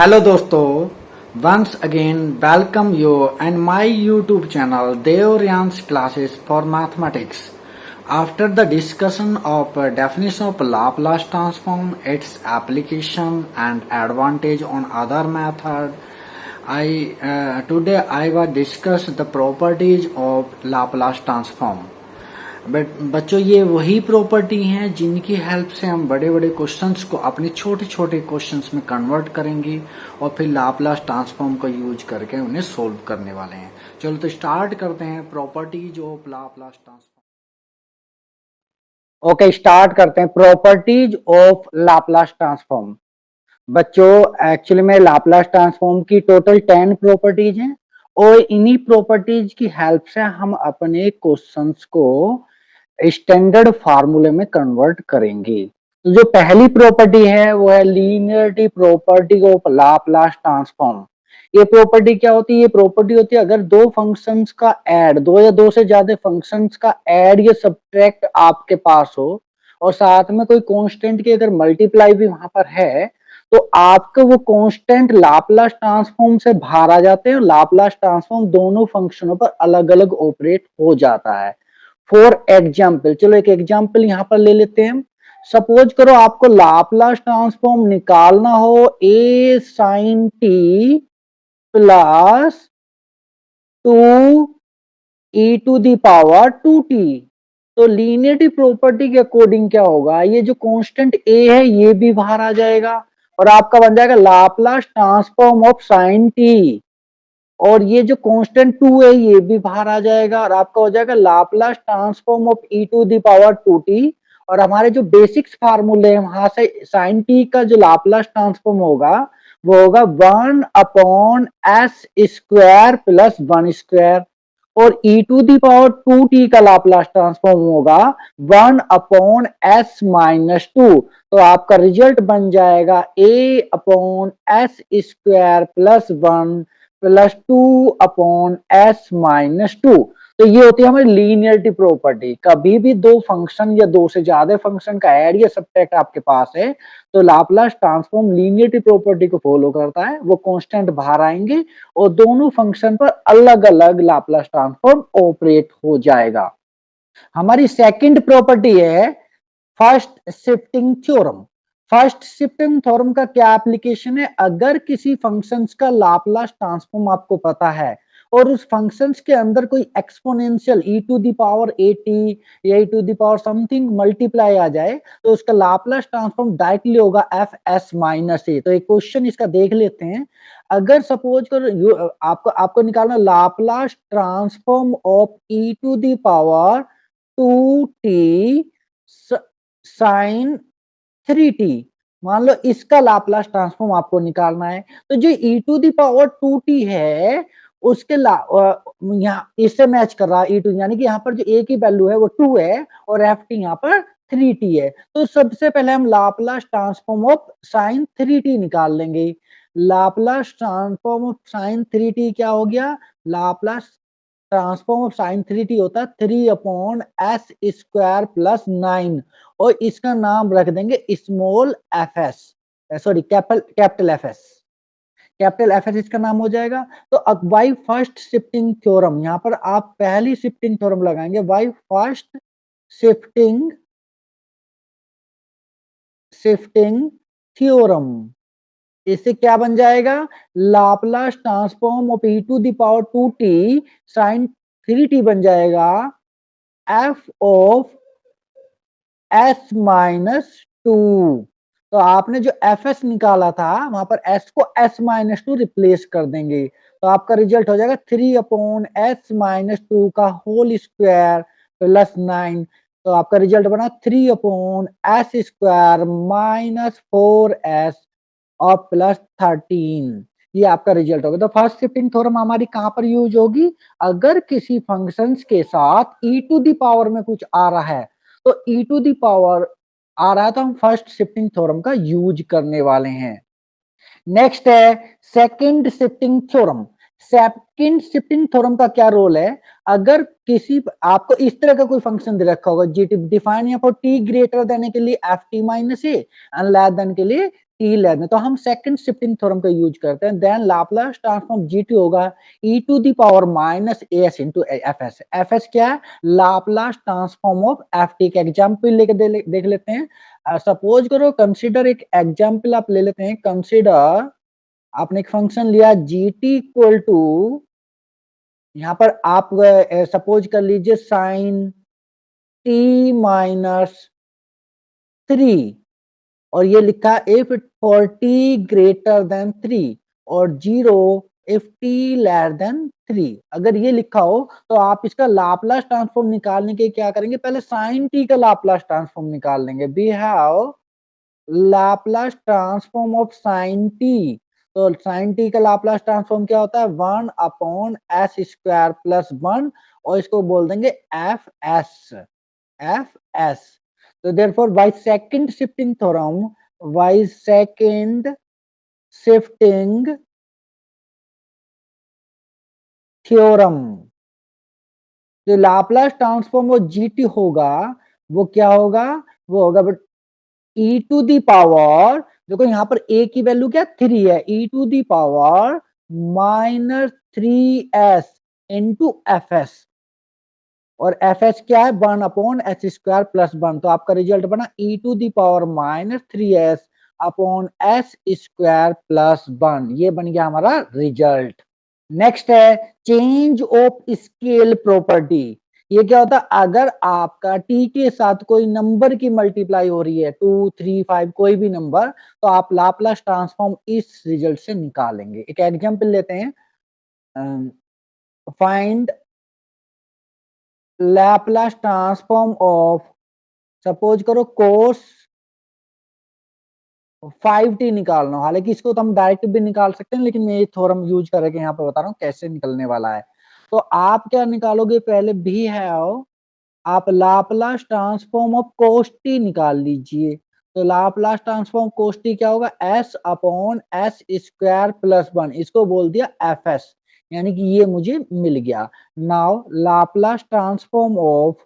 Hello दोस्तों, once again welcome you and my YouTube channel Devryan's classes for mathematics. After the discussion of definition of Laplace transform, its application and advantage on other method, today I will discuss the properties of Laplace transform. बच्चों ये वही property हैं जिनकी help से हम बड़े बड़े questions को अपने छोटे छोटे क्वेश्चंस में कन्वर्ट करेंगे और फिर लाप्लास ट्रांसफॉर्म का यूज करके उन्हें सोल्व करने वाले हैं। चलो तो स्टार्ट करते हैं properties of Laplace transform. Okay, start करते हैं प्रॉपर्टीज ऑफ लाप्लास ट्रांसफॉर्म। बच्चों एक्चुअली में लाप्लास ट्रांसफॉर्म की टोटल 10 प्रॉपर्टीज हैं और इन्हीं प्रॉपर्टीज की हेल्प से हम अपने क्वेश्चंस को स्टैंडर्ड फार्मूले में कन्वर्ट करेंगे। तो जो पहली प्रॉपर्टी है वो है linearity property of Laplace transform. ये प्रॉपर्टी क्या होती है? ये प्रॉपर्टी होती है अगर दो फंक्शंस का ऐड, दो या दो से ज्यादा फंक्शंस का ऐड या सब्ट्रैक्ट आपके पास हो और साथ में कोई कांस्टेंट की अगर मल्टीप्लाई भी वहां पर है तो आपके वो कांस्टेंट लाप्लास ट्रांसफॉर्म से बाहर आ जाते हैं और लाप्लास ट्रांसफॉर्म दोनों फंक्शनों पर अलग अलग ऑपरेट हो जाता है। फॉर एग्जाम्पल, चलो एक एग्जाम्पल यहां पर ले लेते हैं। सपोज करो आपको लाप्लास ट्रांसफॉर्म निकालना हो a sin t plus 2 e to the power 2t। तो लीनियरिटी प्रॉपर्टी के अकॉर्डिंग क्या होगा? ये जो कांस्टेंट a है ये भी बाहर आ जाएगा और आपका बन जाएगा Laplace transform of sin t, और ये जो कांस्टेंट 2 है ये भी बाहर आ जाएगा और आपका हो जाएगा Laplace transform of e to the power 2t। और हमारे जो बेसिक्स फार्मूले हैं वहां से sin t का जो लाप्लास ट्रांसफॉर्म होगा वो होगा 1 upon s square plus 1 square, और e to the power 2t का लाप्लास ट्रांसफॉर्म होगा 1 अपॉन s माइनस 2। तो आपका रिजल्ट बन जाएगा a upon s square plus 1 plus 2 upon s minus 2। तो ये होती है हमारी लीनियरिटी प्रॉपर्टी। कभी भी दो फंक्शन या दो से ज्यादा फंक्शन का ऐड या सब्ट्रैक्ट आपके पास है तो लाप्लास ट्रांसफॉर्म लीनियरिटी प्रॉपर्टी को फॉलो करता है, वो कांस्टेंट बाहर आएंगे और दोनों फंक्शन पर अलग अलग लाप्लास ट्रांसफॉर्म ऑपरेट हो जाएगा। हमारी सेकंड प्रॉपर्टी है first shifting theorem. First shifting theorem का क्या एप्लीकेशन है? अगर किसी फंक्शंस का लाप्लास ट्रांसफॉर्म आपको पता है और उस फंक्शंस के अंदर कोई exponential e to the power 80 या e to the power something multiply आ जाए तो उसका लाप्लास ट्रांसफॉर्म डायरेक्टली होगा एफ एस माइनस ए। तो एक क्वेश्चन इसका देख लेते हैं। अगर सपोज करो आपको निकालना Laplace transform of e to the power 2t sine 3t, मान लो इसका लाप्लास ट्रांसफॉर्म आपको निकालना है। तो जो e to the power 2t है उसके यहाँ इससे मैच कर रहा है e टू, यानी कि यहाँ पर जो a की वैल्यू है वो 2 है और ft यहाँ पर 3t है। तो सबसे पहले हम Laplace transform of sign 3t निकाल लेंगे। Laplace transform of sign 3t क्या हो गया? Laplace transform of sign 3t होता है 3 अपॉन एस स्क्वायर प्लस 9 और इसका नाम रख देंगे small F S, sorry capital F S. Capital F S इसका नाम हो जाएगा। तो अब वाई फर्स्ट शिफ्टिंग थ्योरम, यहां पर आप पहली शिफ्टिंग थ्योरम लगाएंगे वाई फर्स्ट शिफ्टिंग थ्योरम। इससे क्या बन जाएगा? Laplace transform of e to the power 2t sine 3t बन जाएगा f ऑफ s माइनस 2। तो आपने जो fs निकाला था वहां पर s को s माइनस 2 रिप्लेस कर देंगे तो आपका रिजल्ट हो जाएगा 3 अपॉन s माइनस 2 का होल स्क्वायर प्लस 9। तो आपका रिजल्ट बना 3 upon s square minus 4s और प्लस 13। ये आपका रिजल्ट होगा। तो फर्स्ट शिफ्टिंग थ्योरम हमारी कहां पर यूज होगी? अगर किसी फंक्शंस के साथ e टू दी पावर में कुछ आ रहा है तो e टू दी पावर आ रहा है तो हम फर्स्ट शिफ्टिंग थ्योरम का यूज करने वाले हैं। नेक्स्ट है second shifting theorem. Second shifting theorem का क्या रोल है? अगर किसी आपको इस तरह का कोई फंक्शन दे रखा होगा जी डिफाइन यहाँ पर t ग्रेटर देने के लिए F T minus A and less than के लिए टी लेयर में, तो हम सेकंड शिफ्टिंग थ्योरम का यूज करते हैं। देन लाप्लास ट्रांसफॉर्म जीटी होगा e to the power minus S into F S. F S क्या है? Laplace transform of F T. का एग्जाम्पल लेके देख लेते हैं। सपोज करो, कंसिडर एक एग्जाम्पल आप ले लेते हैं। कंसिडर आपने एक फंक्शन लिया जी टी इक्वल टू, यहाँ पर आप सपोज कर लीजिए साइन टी माइनस 3, और ये लिखा if for T greater than 3 और 0 इफ टी लेयर देन 3। अगर ये लिखा हो तो आप इसका लाप्लास ट्रांसफॉर्म निकालने के क्या करेंगे? पहले साइन टी का लाप्लास ट्रांसफॉर्म निकाल लेंगे। We have Laplace transform of sine t. तो साइन टी का लाप्लास ट्रांसफॉर्म क्या होता है? 1 अपॉन एस स्क्वायर प्लस 1, और इसको बोल देंगे F S. F S. So therefore, by second shifting theorem, by second shifting theorem, जो लाप्लास ट्रांसफॉर्म वो जीटी होगा, वो क्या होगा? वो होगा but e to the power, देखो यहाँ पर ए की वैल्यू क्या? 3 है। E to the power minus 3s into F S, और एफ एच क्या है? 1 अपॉन एच स्क्वायर प्लस 1। तो आपका रिजल्ट बना e to the power minus 3s upon S square plus 1। ये बन गया हमारा रिजल्ट। नेक्स्ट है चेंज ऑफ स्केल प्रॉपर्टी। ये क्या होता है? अगर आपका टी के साथ कोई नंबर की मल्टीप्लाई हो रही है, 2, 3, 5, कोई भी नंबर, तो आप लाप्लास ट्रांसफॉर्म इस रिजल्ट से निकालेंगे। एक एग्जांपल लेते हैं। Find Laplace transform of, suppose करो कोस 5t निकालना हो। हालांकि इसको तो हम डायरेक्ट भी निकाल सकते हैं, लेकिन मैं ये थ्योरम यूज करके यहाँ पे बता रहा हूँ कैसे निकलने वाला है। तो आप क्या निकालोगे? पहले भी है आप Laplace transform of cos t निकाल लीजिए। तो लाप्लास ट्रांसफॉर्म कोस टी क्या होगा? s upon S square plus 1, इसको बोल दिया एफ एस, यानी कि ये मुझे मिल गया। Now Laplace transform of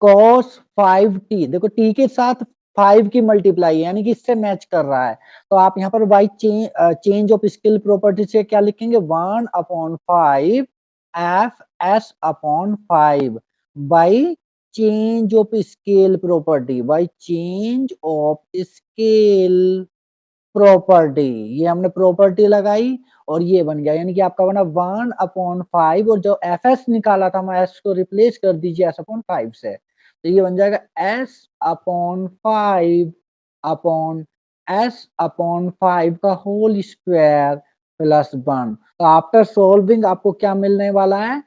cos 5t, देखो t के साथ 5 की मल्टीप्लाई है, यानी कि इससे मैच कर रहा है। तो आप यहाँ पर by change of scale property से क्या लिखेंगे? 1 upon 5 F S upon 5 by change of scale property. By change of scale property, ये हमने प्रॉपर्टी लगाई और ये बन गया, यानी कि आपका बना 1 अपॉन 5, और जो एफ एस निकाला था मैं एस को रिप्लेस कर दीजिए एस अपॉन 5 से, तो ये बन जाएगा S upon 5 upon S upon 5 का होल स्क्वायर प्लस 1। तो आफ्टर सोल्विंग आपको क्या मिलने वाला है?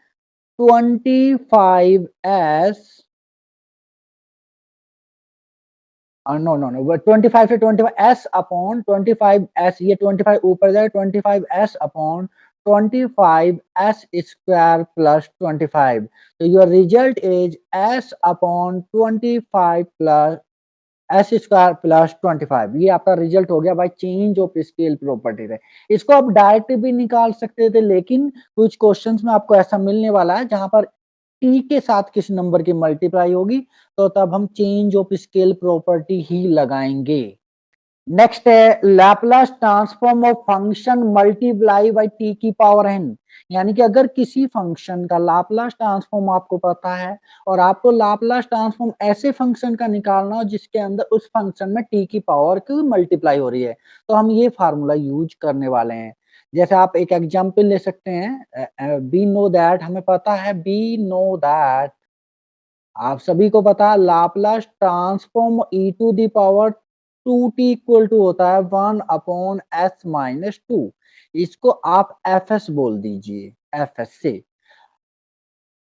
25s, नो नो नो, 25 से 25s अपॉन 25s, ये 25 ऊपर जाए, 25s upon 25s square plus 25। तो your result is s upon 25 plus S square plus 25। ये आपका रिजल्ट हो गया by change of scale property से। इसको आप डायरेक्ट भी निकाल सकते थे, लेकिन कुछ क्वेश्चंस में आपको ऐसा मिलने वाला है जहां पर टी के साथ किसी नंबर की मल्टीप्लाई होगी, तो तब हम चेंज ऑफ स्केल प्रॉपर्टी ही लगाएंगे। नेक्स्ट है Laplace transform of function multiply by T की पावर एन। यानी कि अगर किसी फंक्शन का लाप्लास ट्रांसफॉर्म आपको पता है और आपको लाप्लास ट्रांसफॉर्म ऐसे फंक्शन का निकालना हो जिसके अंदर उस फंक्शन में टी की पावर की मल्टीप्लाई हो रही है, तो हम ये फार्मूला यूज करने वाले हैं। जैसे आप एक एग्जांपल ले सकते हैं। बी नो दैट, हमें पता है बी नो दैट, आप सभी को पता है Laplace transform e to the power 2t equal to होता है 1 अपॉन एस माइनस 2। इसको आप एफ एस बोल दीजिए, एफ एस से।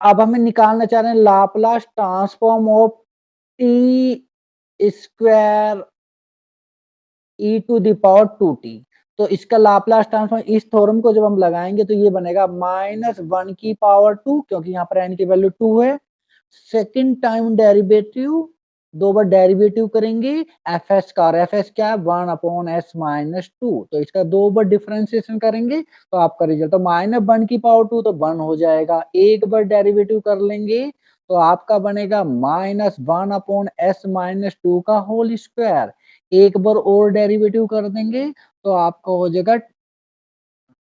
अब हमें निकालना चाह रहे हैं Laplace transform of t square e to the power 2t। तो इसका लाप्लास ट्रांसफॉर्म, इस थ्योरम को जब हम लगाएंगे तो ये बनेगा माइनस 1 की पावर 2, क्योंकि यहाँ पर एन की वैल्यू 2 है। सेकेंड टाइम डेरिवेटिव, दो बार डेरिवेटिव करेंगे एफ एस का, और एफ एस क्या है? 1 अपॉन एस माइनस 2। तो इसका दो बार डिफरेंशिएशन करेंगे तो आपका रिजल्ट, तो माइनस 1 की पावर 2 तो 1 हो जाएगा। एक बार डेरिवेटिव कर लेंगे तो आपका बनेगा माइनस 1 अपॉन एस माइनस 2 का होल स्क्वायर। एक बार और डेरिवेटिव कर देंगे तो आपका हो जाएगा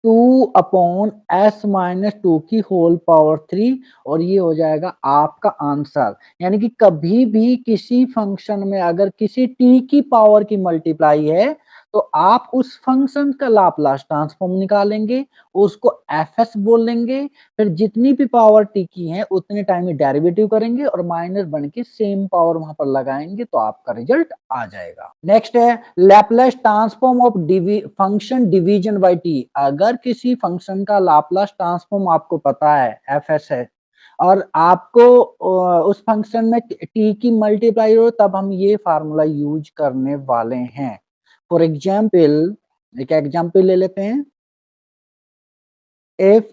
2/s-2 की होल पावर 3 और ये हो जाएगा आपका आंसर। यानी कि कभी भी किसी फंक्शन में अगर किसी t की पावर की मल्टीप्लाई है तो आप उस फंक्शन का लाप्लास ट्रांसफॉर्म निकालेंगे, उसको fs बोलेंगे, फिर जितनी भी पावर t की है उतने टाइम में डेरिवेटिव करेंगे और माइनस बन के सेम पावर वहां पर लगाएंगे तो आपका रिजल्ट आ जाएगा। नेक्स्ट है Laplace transform of function division bye t। अगर किसी फंक्शन का लाप्लास ट्रांसफॉर्म आपको पता है fs है और आपको उस फंक्शन में t की मल्टीप्लाई हो तब हम ये फार्मूला यूज करने वाले हैं। फॉर एग्जाम्पल एक एग्जाम्पल ले लेते हैं। इफ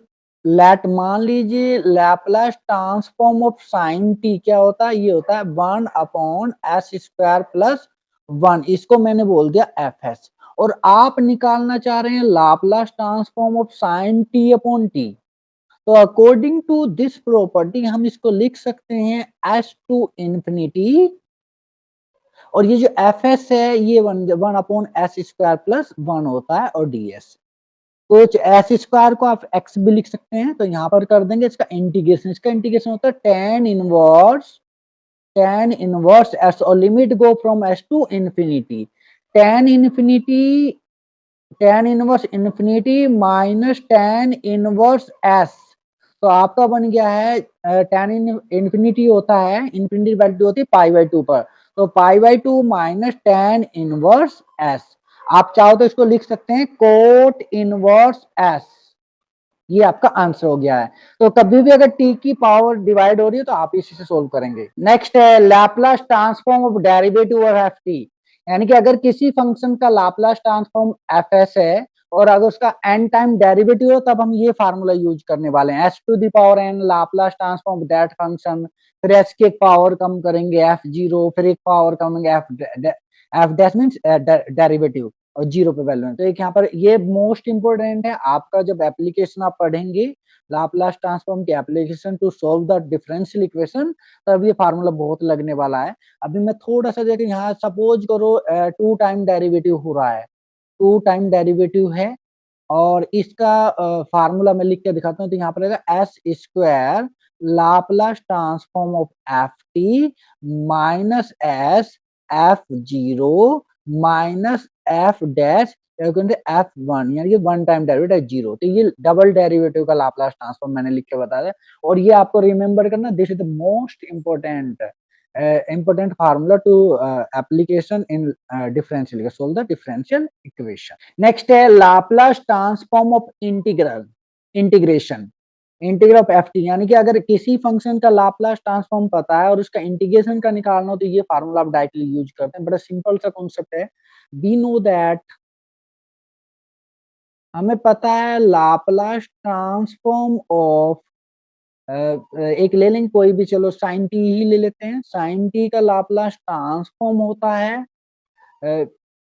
लेट मान लीजिए Laplace transform of sine T क्या होता है, ये होता है 1/s² प्लस 1, इसको मैंने बोल दिया fs और आप निकालना चाह रहे हैं Laplace transform of sine T upon T. तो अकॉर्डिंग टू दिस प्रॉपर्टी हम इसको लिख सकते हैं s टू इंफिनिटी और ये जो fs है ये 1/s² प्लस 1 होता है और ds। कुछ एस स्क्वायर को आप एक्स भी लिख सकते हैं तो यहां पर कर देंगे इसका इंटीग्रेशन। इसका इंटीग्रेशन होता है tan इनवर्स एस और limit go from s to infinity. tan inverse infinity minus tan inverse s. तो आपका बन गया है tan इंफिनिटी होता है, इंफिनिटी वैल्यू होती है π/2 पर, तो π/2 माइनस tan इनवर्स एस। आप चाहो तो इसको लिख सकते हैं कोट इनवर्स एस। ये आपका आंसर हो गया है। तो कभी भी अगर टी की पावर डिवाइड हो रही है तो आप इसी से सोल्व करेंगे। नेक्स्ट है Laplace transform of derivative of F T. यानी कि अगर किसी फंक्शन का लाप्लास ट्रांसफॉर्म एफ एस है और अगर उसका एन टाइम डेरिवेटिव हो तब हम ये फार्मूला यूज करने वाले हैं। S to the power n Laplace transform that function, फिर एस की एक पावर कम करेंगे f0, फिर एक पावर कम करेंगे एफ डैश मीन्स डेरिवेटिव और 0 पे वैल्यू है। तो एक यहाँ पर ये मोस्ट इंपोर्टेंट है आपका जब एप्लीकेशन आप पढ़ेंगे लाप्लास ट्रांसफॉर्म की application to solve the differential equation तब ये फार्मूला बहुत लगने वाला है। अभी मैं थोड़ा सा देखिए यहाँ सपोज करो 2 टाइम डेरिवेटिव हो रहा है, 2 टाइम डेरिवेटिव है और इसका फार्मूला मैं लिख के दिखाता हूँ। तो यहाँ पर रहेगा s² Laplace transform of F T minus S f0 minus F dash f1 यानी कि 1 टाइम डेरिवेटिव 0। तो ये डबल डेरिवेटिव का लाप्लास ट्रांसफॉर्म मैंने लिख के बताया और ये आपको रिमेंबर करना, this is the most important formula to application in differential, solve the differential equation. Next है Laplace transform of integration integral of F T. यानी कि अगर किसी फंक्शन का लाप्लास ट्रांसफॉर्म पता है और उसका इंटीग्रेशन का निकालना हो तो ये फार्मूला आप डायरेक्टली यूज करते हैं। बड़ा सिंपल सा कॉन्सेप्ट है। वी नो दैट हमें पता है लाप्लास ट्रांसफॉर्म ऑफ एक ले लेंगे कोई भी, चलो साइन टी ही ले लेते हैं। साइन टी का लाप्लास ट्रांसफॉर्म होता है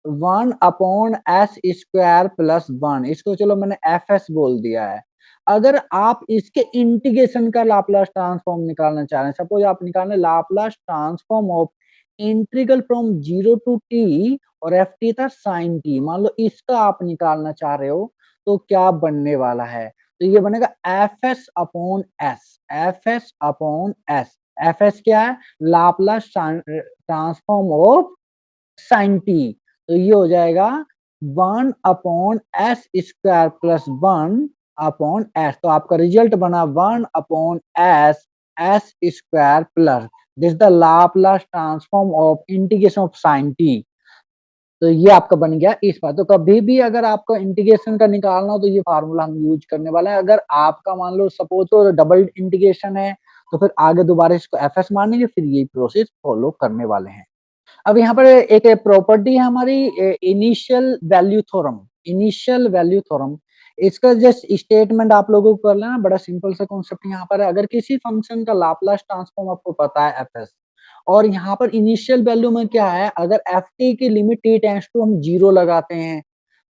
1/s² प्लस 1, इसको चलो मैंने एफ एस बोल दिया है। अगर आप इसके इंटीग्रेशन का लाप्लास ट्रांसफॉर्म निकालना चाह रहे हैं, सपोज आप निकालने Laplace transform of integral from 0 to t और एफ टी था साइन टी, मान लो इसका आप निकालना चाह रहे हो तो क्या बनने वाला है? तो ये बनेगा F S upon S, F S upon S. F S क्या है? Laplace transform of sine t. तो ये हो जाएगा 1/s² प्लस 1/s। तो आपका रिजल्ट बना 1/s² plus this the Laplace transform of integration of sine t. तो ये आपका बन गया इस बार। तो कभी भी अगर आपको इंटीग्रेशन का निकालना हो तो ये फार्मूला हम यूज करने वाले हैं। अगर आपका मान लो सपोज तो डबल इंटीग्रेशन है तो फिर आगे दोबारा इसको एफ एस मानेंगे, फिर ये प्रोसेस फॉलो करने वाले हैं। अब यहाँ पर एक प्रॉपर्टी है हमारी initial value theorem. Initial value theorem, इसका जस्ट स्टेटमेंट आप लोगों को कर लेना, बड़ा सिंपल सा कॉन्सेप्ट यहाँ पर है। अगर किसी फंक्शन का लाप्लास ट्रांसफॉर्म आपको पता है एफ एस और यहाँ पर इनिशियल वैल्यू में क्या है, अगर एफ टी की लिमिट टी टेंड्स टू हम 0 लगाते हैं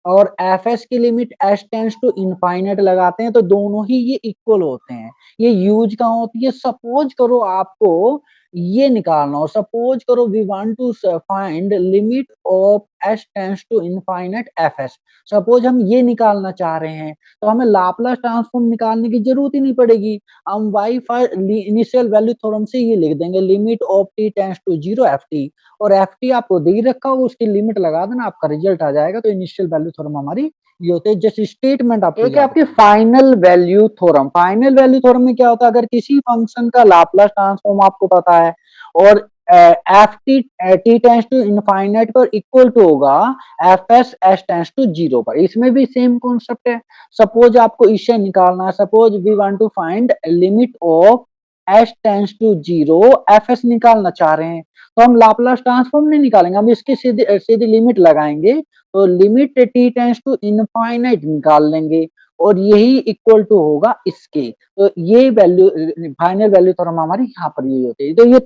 और एफ एस की limit s tends to infinite लगाते हैं तो दोनों ही ये इक्वल होते हैं। ये यूज कहाँ होती है? सपोज करो आपको ये निकालना हो। सपोज करो we want to find limit of s tends to infinite f s. Suppose हम ये निकालना चाह रहे हैं तो हमें लाप्लास ट्रांसफॉर्म निकालने की जरूरत ही नहीं पड़ेगी। हम by for initial value theorem से ये लिख देंगे limit of t tends to zero f t, और एफ टी आपको दे ही रखा होगा, उसकी लिमिट लगा देना, आपका रिजल्ट आ जाएगा। तो इनिशियल वैल्यू थ्योरम हमारी ये होते हैं। जैसे स्टेटमेंट आपको एक है आपकी final value theorem. Final value theorem में क्या होता है, अगर किसी फंक्शन का लाप्लास ट्रांसफॉर्म आपको पता है और f t t tends to infinite पर इक्वल टू होगा F s s tends to zero पर, इसमें भी सेम कॉन्सेप्ट है। सपोज आपको इससे निकालना है, suppose we want to find limit of s tends to zero f s निकालना चाह रहे हैं, तो हम लाप्लास ट्रांसफॉर्म नहीं निकालेंगे, हम इसकी सीधी सीधी लिमिट लगाएंगे। तो limit t tends to infinite निकाल लेंगे और यही इक्वल टू होगा इसके। तो ये वैल्यू फाइनल वैल्यू थ्योरम हमारी यहाँ पर यही होती है। तो ये